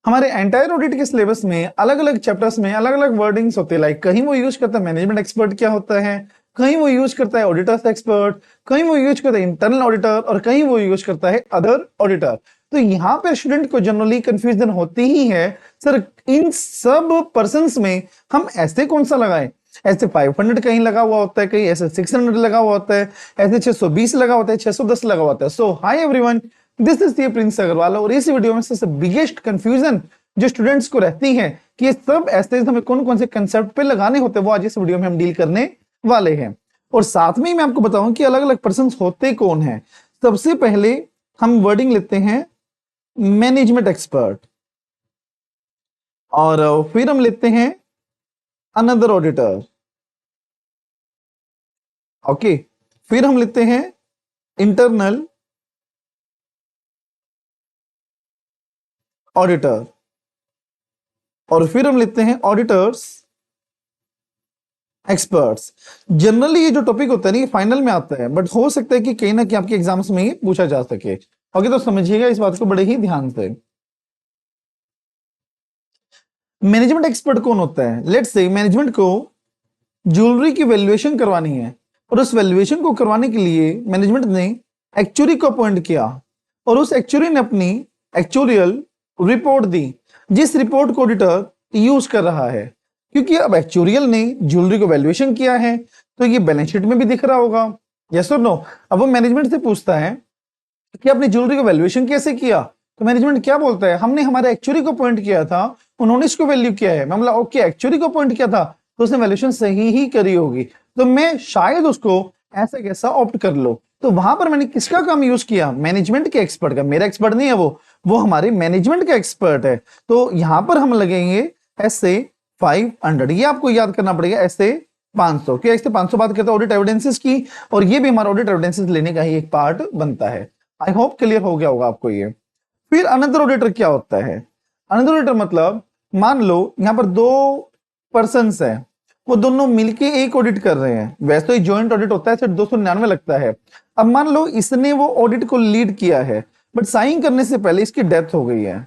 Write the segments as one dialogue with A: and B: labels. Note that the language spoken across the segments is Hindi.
A: हमारे एंटायर ऑडिट के सिलेबस में अलग अलग चैप्टर्स में अलग अलग वर्डिंग्स होते हैं। लाइक कहीं वो यूज करता है मैनेजमेंट एक्सपर्ट क्या होता है, कहीं वो यूज करता है ऑडिटर्स एक्सपर्ट, कहीं वो यूज करता है इंटरनल ऑडिटर, और कहीं वो यूज करता है अदर ऑडिटर। तो यहाँ पे स्टूडेंट को जनरली कंफ्यूजन होती ही है, सर इन सब पर्सन्स में हम ऐसे कौन सा लगाएं। ऐसे 500 कहीं लगा हुआ होता है, कहीं ऐसे 600 लगा हुआ होता है, ऐसे 620 लगा होता है, 610 लगा होता है। So hi everyone, this is the Prince Agrawal, और इस वीडियो में सबसे बिगेस्ट कंफ्यूजन जो स्टूडेंट्स को रहती है कि ये सब ऐसे हमें कौन कौन से कंसेप्ट पे लगाने होते हैं, वो आज इस वीडियो में हम डील करने वाले हैं। और साथ में ही मैं आपको बताऊं कि अलग अलग पर्सन होते कौन है। सबसे पहले हम वर्डिंग लेते हैं मैनेजमेंट एक्सपर्ट, और फिर हम लेते हैं अनदर ऑडिटर। ओके, फिर हम लेते हैं इंटरनल ऑडिटर, और फिर हम लेते हैं ऑडिटर्स एक्सपर्ट्स। जनरली ये जो टॉपिक होता है ना, ये फाइनल में आता है, बट हो सकता है कि कहीं ना कहीं आपके एग्जाम्स में ये पूछा जा सके। ओके, तो समझिएगा इस बात को बड़े ही ध्यान से। मैनेजमेंट एक्सपर्ट कौन होता है? लेट्स से मैनेजमेंट को ज्वेलरी की वैल्यूएशन करवानी है, और उस वैल्यूएशन को करवाने के लिए मैनेजमेंट ने एक्चुअरी को अपॉइंट किया, और उस एक्चुअरी ने अपनी एक्चुरियल रिपोर्ट दी, जिस रिपोर्ट को ऑडिटर यूज कर रहा है। क्योंकि अब एक्चुरियल ने ज्वेलरी को वैल्यूएशन किया है, तो ये बैलेंस शीट में भी दिख रहा होगा, यस और नो। अब वो मैनेजमेंट से पूछता है कि आपने ज्वेलरी को वैल्यूएशन कैसे किया, तो मैनेजमेंट क्या बोलता है, हमने हमारे एक्चुरी को पॉइंट किया था, उन्होंने इसको वैल्यू किया है। मैं बोला ओके, एक्चुरी को पॉइंट किया था तो उसने वैल्यूएशन सही ही करी होगी, तो मैं शायद उसको ऐसा कैसा ऑप्ट कर लो। तो वहां पर मैंने किसका काम यूज किया? मैनेजमेंट के एक्सपर्ट का। मेरा एक्सपर्ट नहीं है वो हमारे मैनेजमेंट का एक्सपर्ट है। तो यहां पर हम लगेंगे ऐसे 500, ये आपको याद करना पड़ेगा, ऐसे 500, क्या ऐसे 500 बात करता है ऑडिट एविडेंसेस की, और ये भी हमारा ऑडिट एविडेंसेस लेने का ही एक पार्ट बनता है। आई होप क्लियर हो गया होगा आपको ये। फिर अनदर ऑडिटर क्या होता है? अनदर ऑडिटर मतलब मान लो यहां पर दो पर्सन्स हैं, वो दोनों मिलके एक ऑडिट कर रहे हैं। वैसे तो जॉइंट ऑडिट होता है, सिर्फ 299 लगता है। अब मान लो इसने वो ऑडिट को लीड किया है, बट साइन करने से पहले इसकी डेथ हो गई है।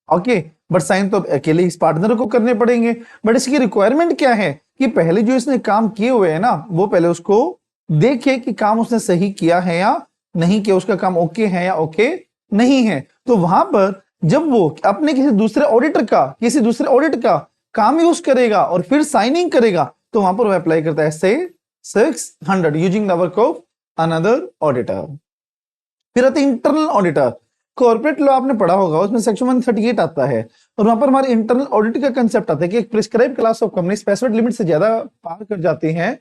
A: ओके, बट साइन तो अकेले इस पार्टनर को करने पड़ेंगे, बट इसकी रिक्वायरमेंट क्या है कि पहले जो इसने काम किए हुए हैं ना, वो पहले उसको देखे कि काम उसने सही किया है या नहीं किया, उसका काम ओके है या ओके नहीं है। तो वहां पर जब वो अपने किसी दूसरे ऑडिट का काम यूज करेगा और फिर साइनिंग करेगा, तो वहां पर वो अप्लाई करता है से 600 using the work of another auditor. फिर आते इंटरनल ऑडिटर। कॉर्पोरेट लॉ आपने पढ़ा होगा, उसमें सेक्शन 138 आता है, और वहां पर हमारे इंटरनल ऑडिट का कंसेप्ट आता है कि एक prescribe class of company specified limit से ज्यादा पार कर जाती हैं,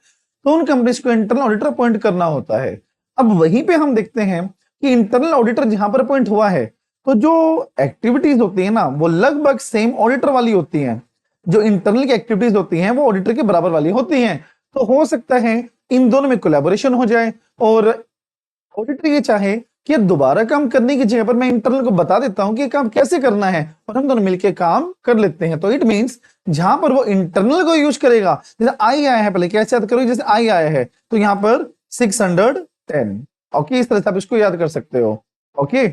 A: तो उन कंपनीज को इंटरनल ऑडिटर अपॉइंट करना होता है। अब वहीं पे हम देखते हैं कि इंटरनल ऑडिटर जहां पर अपॉइंट हुआ है, तो जो एक्टिविटीज होती है ना, वो लगभग सेम ऑडिटर वाली होती हैं। जो इंटरनल की एक्टिविटीज होती हैं वो ऑडिटर के बराबर वाली होती हैं। तो हो सकता है इन दोनों में कोलैबोरेशन हो जाए, और ऑडिटर ये चाहे कि दोबारा काम करने की जगह पर मैं इंटरनल को बता देता हूं कि काम कैसे करना है, और हम दोनों मिलकर काम कर लेते हैं। तो इट मींस जहां पर वो इंटरनल को यूज करेगा, जैसे आई आया है, पहले कैसे याद करोगे, जैसे आई आया है तो यहां पर 610। ओके, इस तरह से आप इसको याद कर सकते हो। ओके,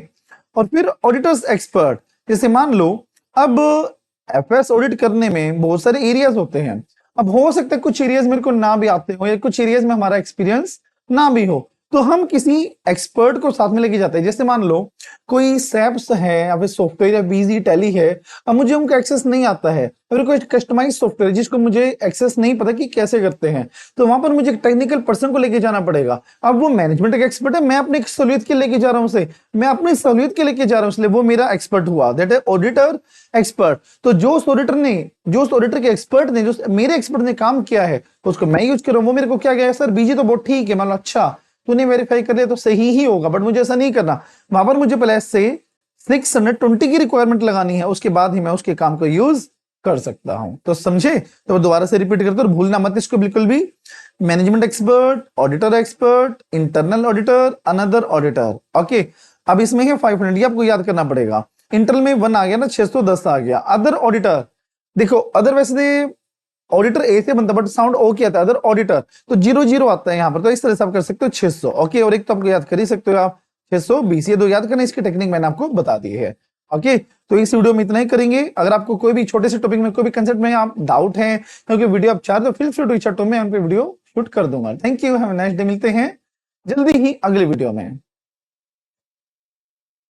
A: और फिर ऑडिटर्स एक्सपर्ट, जैसे मान लो अब एफएस ऑडिट करने में बहुत सारे एरियाज होते हैं। अब हो सकता है कुछ एरियाज मेरे को ना भी आते हो, या कुछ एरियाज में हमारा एक्सपीरियंस ना भी हो, तो हम किसी एक्सपर्ट को साथ में लेके जाते हैं। जैसे मान लो कोई सैप्स है या फिर सॉफ्टवेयर या बीजी टैली है, अब मुझे उनका एक्सेस नहीं आता है, फिर कोई कस्टमाइज सॉफ्टवेयर जिसको मुझे एक्सेस नहीं पता कि कैसे करते हैं, तो वहां पर मुझे टेक्निकल पर्सन को लेके जाना पड़ेगा। अब वो मैनेजमेंट का एक्सपर्ट है, मैं अपनी सहूलियत के लेके जा रहा हूं उसे, मैं अपनी सहूलियत के लेके जा रहा हूं, इसलिए वो मेरा एक्सपर्ट हुआ, दैट है ऑडिटर एक्सपर्ट। तो जो ऑडिटर के एक्सपर्ट ने, जो मेरे एक्सपर्ट ने काम किया है, तो उसको मैं यूज कर रहा हूं। वो मेरे को क्या गया, सर बीजी तो बहुत ठीक है, मान लो अच्छा तूने वेरीफाई कर लिया तो सही ही होगा, बट मुझे ऐसा नहीं करना। वहां पर मुझे पहले से 620 की रिक्वायरमेंट लगानी है, उसके बाद ही मैं उसके काम को यूज कर सकता हूं। तो समझे? तो दोबारा से रिपीट करते और भूलना मत इसको बिल्कुल भी। Management expert, auditor expert, internal auditor, another auditor. Okay, अब इसमें है 500, ये आपको याद करना पड़ेगा। इंटरनल में 1 आ गया ना, 610 आ गया। अदर ऑडिटर, देखो अदर वैसे ऑडिटर ए से बनता, बट साउंड ओ किया था, अदर ऑडिटर तो 00 आता है यहाँ पर, तो इस तरह से आप कर सकते हो 600। ओके, और एक तो आपको याद कर ही सकते हो आप 620, ये दो याद करना, इसकी टेक्निक मैंने आपको बता दी है। ओके, तो इस वीडियो में इतना ही करेंगे। अगर आपको कोई भी छोटे से टॉपिक में कोई भी कंसेप्ट में आप डाउट है, क्योंकि वीडियो आप चाह तो feel free to reach out, तो मैं उन पे वीडियो शूट कर दूंगा। Thank you, have a nice day. मिलते हैं जल्दी ही अगले वीडियो में।